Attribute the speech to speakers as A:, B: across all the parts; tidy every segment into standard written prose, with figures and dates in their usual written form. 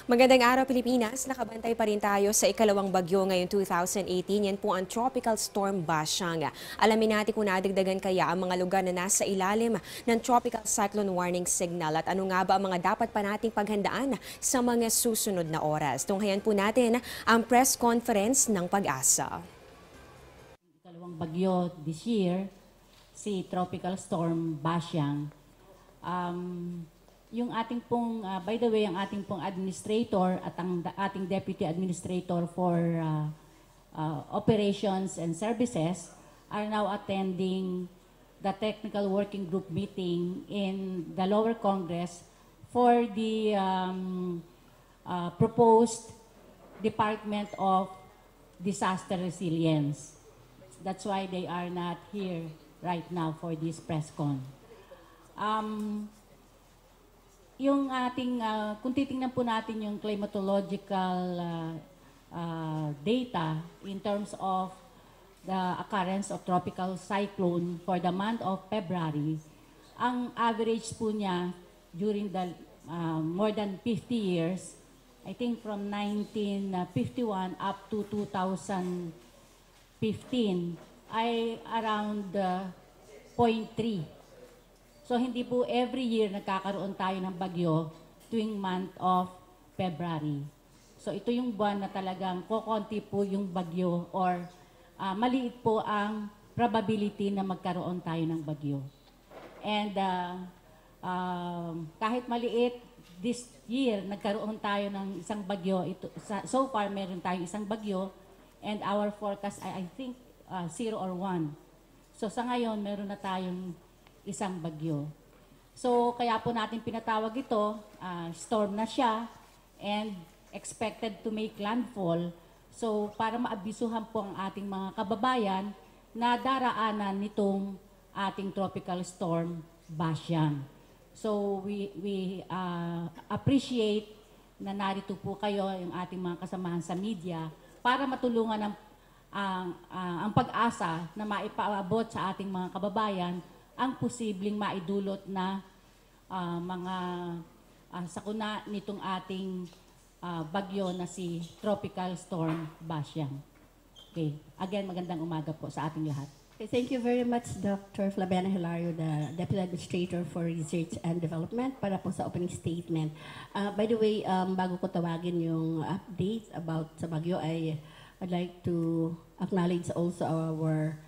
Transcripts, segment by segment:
A: Magandang araw Pilipinas, nakabantay pa rin tayo sa ikalawang bagyo ngayong 2018. Yan po ang Tropical Storm Bashang. Alamin natin kung nadagdagan kaya ang mga lugar na nasa ilalim ng Tropical Cyclone Warning Signal at ano nga ba ang mga dapat pa nating paghandaan sa mga susunod na oras. Tunghayan po natin ang press conference ng Pag-asa.
B: Ikalawang bagyo this year, si Tropical Storm Bashang. Yung ating pong, by the way, ang ating pong administrator at ang ating deputy administrator for operations and services are now attending the technical working group meeting in the lower Congress for the proposed Department of Disaster Resilience. That's why they are not here right now for this press con. Yung ating, kung titingnan po natin yung climatological data in terms of the occurrence of tropical cyclone for the month of February, ang average po niya during the more than 50 years, I think from 1951 up to 2015, ay around 0.3. So hindi po every year nagkakaroon tayo ng bagyo tuwing month of February. So ito yung buwan na talagang kokonti po yung bagyo or maliit po ang probability na magkaroon tayo ng bagyo. And kahit maliit, this year nagkaroon tayo ng isang bagyo. So far meron tayong isang bagyo and our forecast I think 0 or 1. So sa ngayon meron na tayong isang bagyo. So, kaya po natin pinatawag ito, storm na siya, and expected to make landfall. So, para maabisuhan po ang ating mga kababayan na daraanan nitong ating tropical storm, Bashang. So, we appreciate na narito po kayo, yung ating mga kasamahan sa media, para matulungan ang pag-asa na maipaabot sa ating mga kababayan ang posibleng maidulot na mga sakuna nitong ating bagyo na si Tropical Storm Bashang. Okay. Again, magandang umaga po sa ating lahat.
C: Okay, thank you very much, Dr. Flaviana Hilario, the Deputy Administrator for Research and Development, para po sa opening statement. By the way, bago ko tawagin yung update about sa bagyo, I'd like to acknowledge also our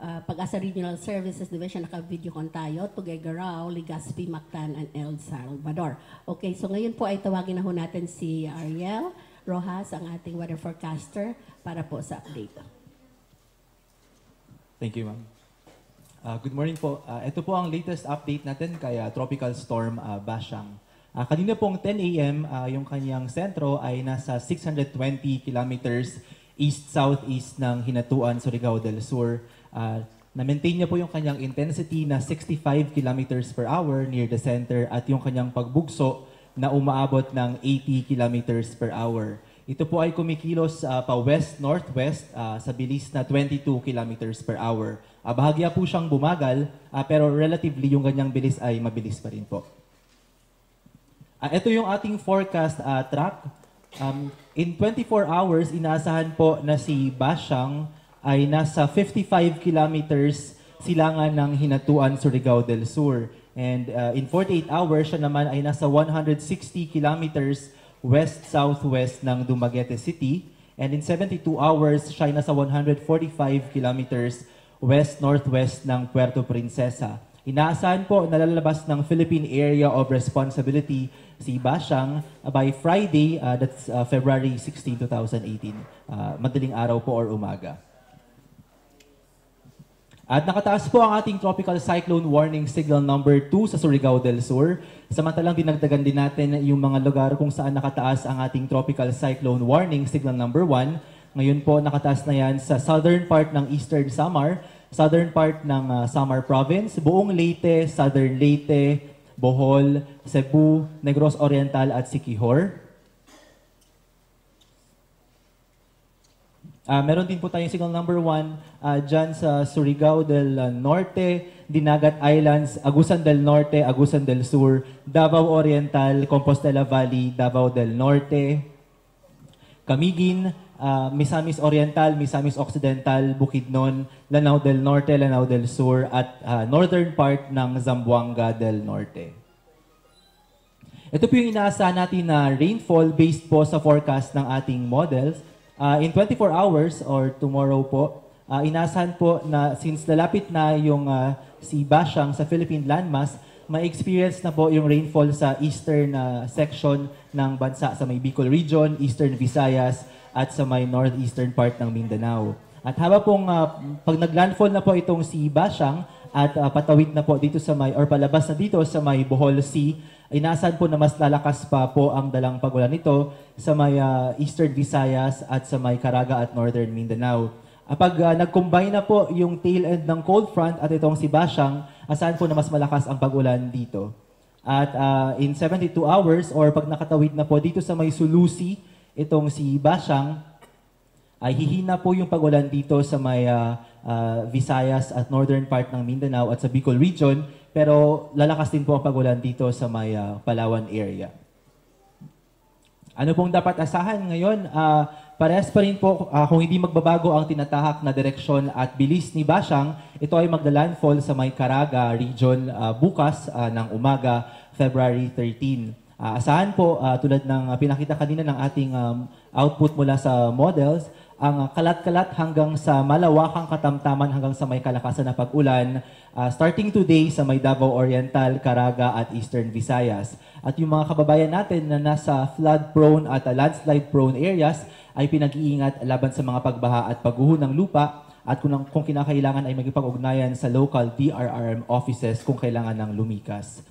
C: Pag-asa Regional Services Division, naka-videocon tayo, Tuguegarao, Legazpi, Mactan, and El Salvador. Okay, so ngayon po ay tawagin na ho natin si Ariel Rojas, ang ating weather forecaster, para po sa update.
D: Thank you, ma'am. Good morning po. Ito po ang latest update natin kay Tropical Storm Bashang. Kanina pong 10 a.m., yung kanyang sentro ay nasa 620 kilometers east-southeast ng Hinatuan, Surigao del Sur. Na-maintain niya po yung kanyang intensity na 65 kilometers per hour near the center at yung kanyang pagbugso na umaabot ng 80 kilometers per hour. Ito po ay kumikilos pa west-northwest sa bilis na 22 kilometers per hour. Bahagya po siyang bumagal pero relatively yung kanyang bilis ay mabilis pa rin po. Ito yung ating forecast track. In 24 hours, inaasahan po na si Bashang ay nasa 55 kilometers silangan ng Hinatuan, Surigao del Sur. And in 48 hours, siya naman ay nasa 160 kilometers west-southwest ng Dumaguete City. And in 72 hours, siya ay nasa 145 kilometers west-northwest ng Puerto Princesa. Inaasahan po na lalabas ng Philippine Area of Responsibility si Bashang by Friday, that's February 16, 2018. Madaling araw po or umaga. At nakataas po ang ating Tropical Cyclone Warning Signal number 2 sa Surigao del Sur. Samantalang dinagdagan din natin yung mga lugar kung saan nakataas ang ating Tropical Cyclone Warning Signal number 1. Ngayon po nakataas na yan sa southern part ng Eastern Samar, southern part ng Samar Province, buong Leyte, Southern Leyte, Bohol, Cebu, Negros Oriental at Siquijor. Meron din po tayong signal number 1 dyan sa Surigao del Norte, Dinagat Islands, Agusan del Norte, Agusan del Sur, Davao Oriental, Compostela Valley, Davao del Norte, Camiguin, Misamis Oriental, Misamis Occidental, Bukidnon, Lanao del Norte, Lanao del Sur, at northern part ng Zamboanga del Norte. Ito po yung inaasahan natin na rainfall based po sa forecast ng ating models. In 24 hours or tomorrow po, inaasahan po na since lalapit na yung si Bashang sa Philippine landmass, ma-experience na po yung rainfall sa eastern section ng bansa sa may Bicol region, eastern Visayas, at sa may northeastern part ng Mindanao. At haba pong pag naglandfall na po itong si Bashang at patawid na po dito sa may, or palabas na dito sa may Bohol Sea, inaasahan po na mas lalakas pa po ang dalang pagulan nito sa may eastern Visayas at sa may Caraga at northern Mindanao. Pag nag-combine na po yung tail end ng cold front at itong si Bashang, asahan po na mas malakas ang pagulan dito. At in 72 hours or pag nakatawid na po dito sa may Sulusi, itong si Bashang, ay hihina po yung pagulan dito sa may Visayas at northern part ng Mindanao at sa Bicol region, pero lalakas din po ang pagulan dito sa may Palawan area. Ano pong dapat asahan ngayon? Parehas pa rin po kung hindi magbabago ang tinatahak na direksyon at bilis ni Bashang, ito ay magda-landfall sa may Caraga region bukas ng umaga, February 13. Asahan po, tulad ng pinakita kanina ng ating output mula sa models, ang kalat-kalat hanggang sa malawakang katamtaman hanggang sa may kalakasan na pag-ulan, starting today sa may Davao Oriental, Caraga at Eastern Visayas. At yung mga kababayan natin na nasa flood-prone at landslide-prone areas ay pinag-iingat laban sa mga pagbaha at pagguho ng lupa, at kung kinakailangan ay magipag-ugnayan sa local DRRM offices kung kailangan ng lumikas.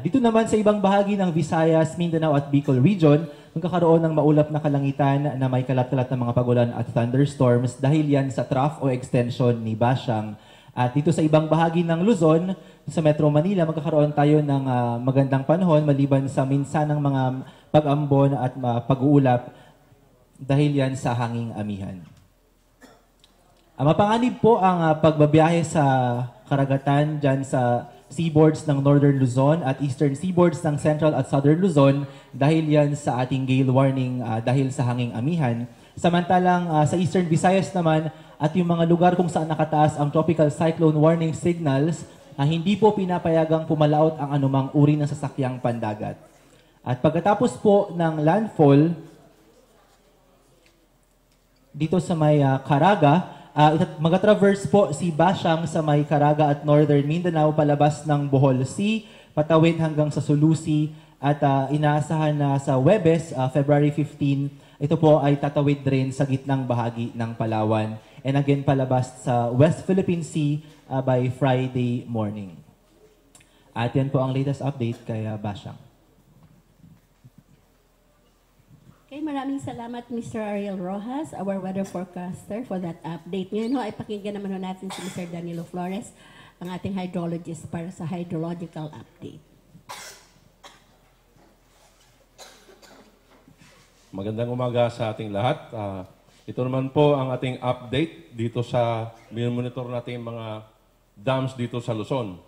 D: Dito naman sa ibang bahagi ng Visayas, Mindanao at Bicol region, magkakaroon ng maulap na kalangitan na may kalat-kalat na mga pagulan at thunderstorms dahil yan sa trough o extension ni Bashang. At dito sa ibang bahagi ng Luzon, sa Metro Manila, magkakaroon tayo ng magandang panahon maliban sa minsanang mga pag-ambon at pag-uulap dahil yan sa hanging amihan. Mapanganib po ang pagbabiyahe sa karagatan dyan sa seaboards ng Northern Luzon at Eastern seaboards ng Central at Southern Luzon dahil yan sa ating gale warning dahil sa hanging amihan. Samantalang sa Eastern Visayas naman at yung mga lugar kung saan nakataas ang tropical cyclone warning signals, hindi po pinapayagang pumalaot ang anumang uri ng sasakyang pandagat. At pagkatapos po ng landfall, dito sa may Caraga, mag-traverse po si Bashang sa may Caraga at Northern Mindanao palabas ng Bohol Sea, patawid hanggang sa Sulusi at inaasahan na sa Huwebes, February 15, ito po ay tatawid rin sa gitnang bahagi ng Palawan and again palabas sa West Philippine Sea by Friday morning. At yan po ang latest update kay Bashang.
C: Okay, maraming salamat Mr. Ariel Rojas, our weather forecaster, for that update. Ngayon ay pakinggan naman natin si Mr. Danilo Flores, ang ating hydrologist para sa hydrological update.
E: Magandang umaga sa ating lahat. Ito naman po ang ating update dito sa monitor nating mga dams dito sa Luzon.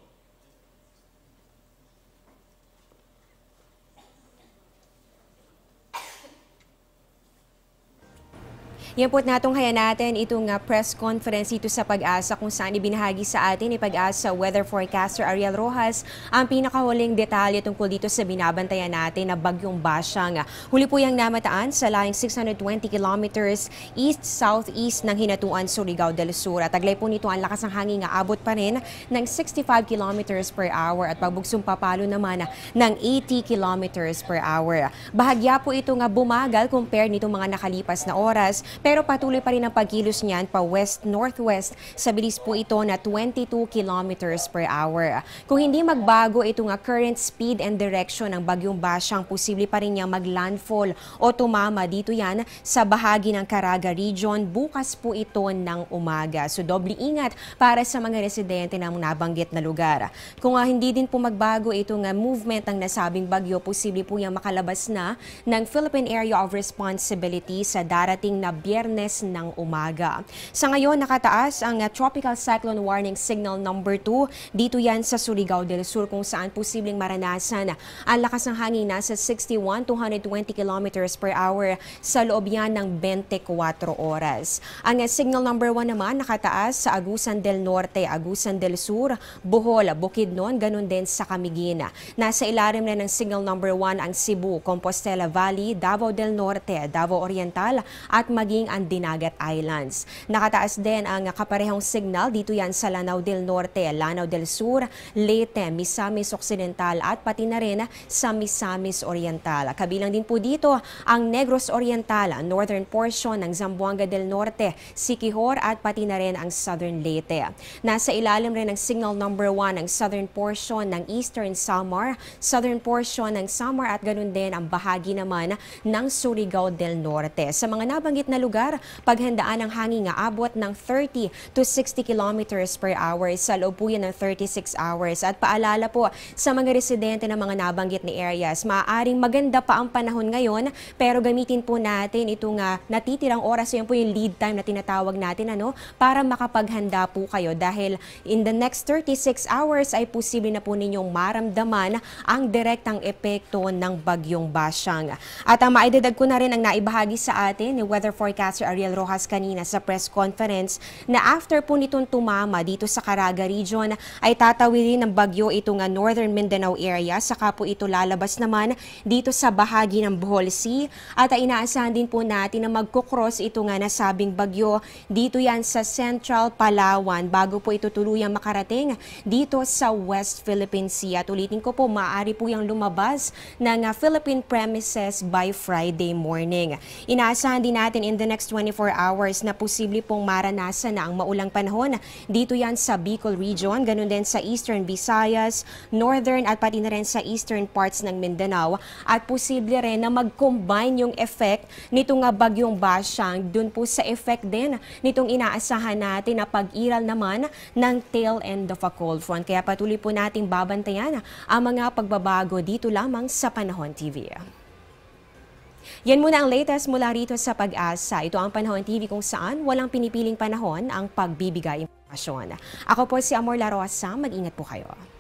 A: Yan po natunghayan natin itong press conference dito sa Pag-asa kung saan ibinahagi sa atin ni Pag-asa weather forecaster Ariel Rojas ang pinakahuling detalye tungkol dito sa binabantayan natin na bagyong Bashang. Huli po yung namataan sa line 620 kilometers east-southeast ng hinatuan Surigao del Sur. At taglay po nito ang lakas ng hangin nga abot pa rin ng 65 kilometers per hour at pagbugsong papalo naman ng 80 kilometers per hour. Bahagya po ito nga bumagal compare nitong mga nakalipas na oras, pero patuloy pa rin ang pagkilos niyan pa west-northwest sa bilis po ito na 22 kilometers per hour. Kung hindi magbago ito nga current speed and direction ng bagyong Bashang, posible pa rin niyang maglandfall o tumama dito yan sa bahagi ng Caraga region bukas po ito ng umaga. So doble ingat para sa mga residente ng nabanggit na lugar. Kung hindi din po magbago ito nga movement ng nasabing bagyo, posible po niyang makalabas na ng Philippine Area of Responsibility sa darating na Biyernes ng umaga. Sa ngayon, nakataas ang Tropical Cyclone Warning Signal number 2. Dito yan sa Surigao del Sur kung saan posibleng maranasan ang lakas ng hangin nasa 61 to 120 kilometers per hour sa loob yan ng 24 oras. Ang signal number 1 naman nakataas sa Agusan del Norte, Agusan del Sur, Bohol, Bukidnon, ganun din sa Camiguin. Nasa ilalim na ng signal number 1 ang Cebu, Compostela Valley, Davao del Norte, Davao Oriental at maging ang Dinagat Islands. Nakataas din ang kaparehong signal dito yan sa Lanao del Norte, Lanao del Sur, Leyte, Misamis Occidental at pati na rin sa Misamis Oriental. Kabilang din po dito ang Negros Oriental, northern portion ng Zamboanga del Norte, Siquijor at pati na rin ang Southern Leyte. Nasa ilalim rin ng signal number 1 ang southern portion ng Eastern Samar, southern portion ng Samar at ganun din ang bahagi naman ng Surigao del Norte. Sa mga nabanggit na lugar, paghandaan ng hangin nga abot ng 30 to 60 kilometers per hour sa loob po yan ng 36 hours. At paalala po sa mga residente ng mga nabanggit na areas, maaaring maganda pa ang panahon ngayon pero gamitin po natin itong natitirang oras, yan po yung lead time na tinatawag natin para makapaghanda po kayo dahil in the next 36 hours ay posible na po ninyong maramdaman ang direktang epekto ng bagyong Basyang. At ang maidadag ko na rin ang naibahagi sa atin ni weather forecaster Ariel Rojas kanina sa press conference na after po nitong tumama dito sa Caraga region ay tatawirin ng bagyo itong northern Mindanao area, saka po ito lalabas naman dito sa bahagi ng Bohol Sea at inaasahan din po natin na magkukross ito nga nasabing bagyo dito yan sa Central Palawan bago po ito tuluyang makarating dito sa West Philippine Sea. At ulitin ko po, maaari po yung lumabas ng Philippine premises by Friday morning. Inaasahan din natin in the next 24 hours na posible pong maranasan na ang maulang panahon dito yan sa Bicol region, ganun din sa Eastern Visayas, Northern at pati na rin sa Eastern parts ng Mindanao at posible rin na mag-combine yung effect nitong bagyong Basyang dun po sa effect din nitong inaasahan natin na pag-iral naman ng tail end of a cold front. Kaya patuloy po nating babantayan ang mga pagbabago dito lamang sa Panahon TV. Yan muna ang latest mula rito sa Pag-asa. Ito ang Panahon TV kung saan walang pinipiling panahon ang pagbibigay impormasyon. Ako po si Amor La Rosa. Mag-ingat po kayo.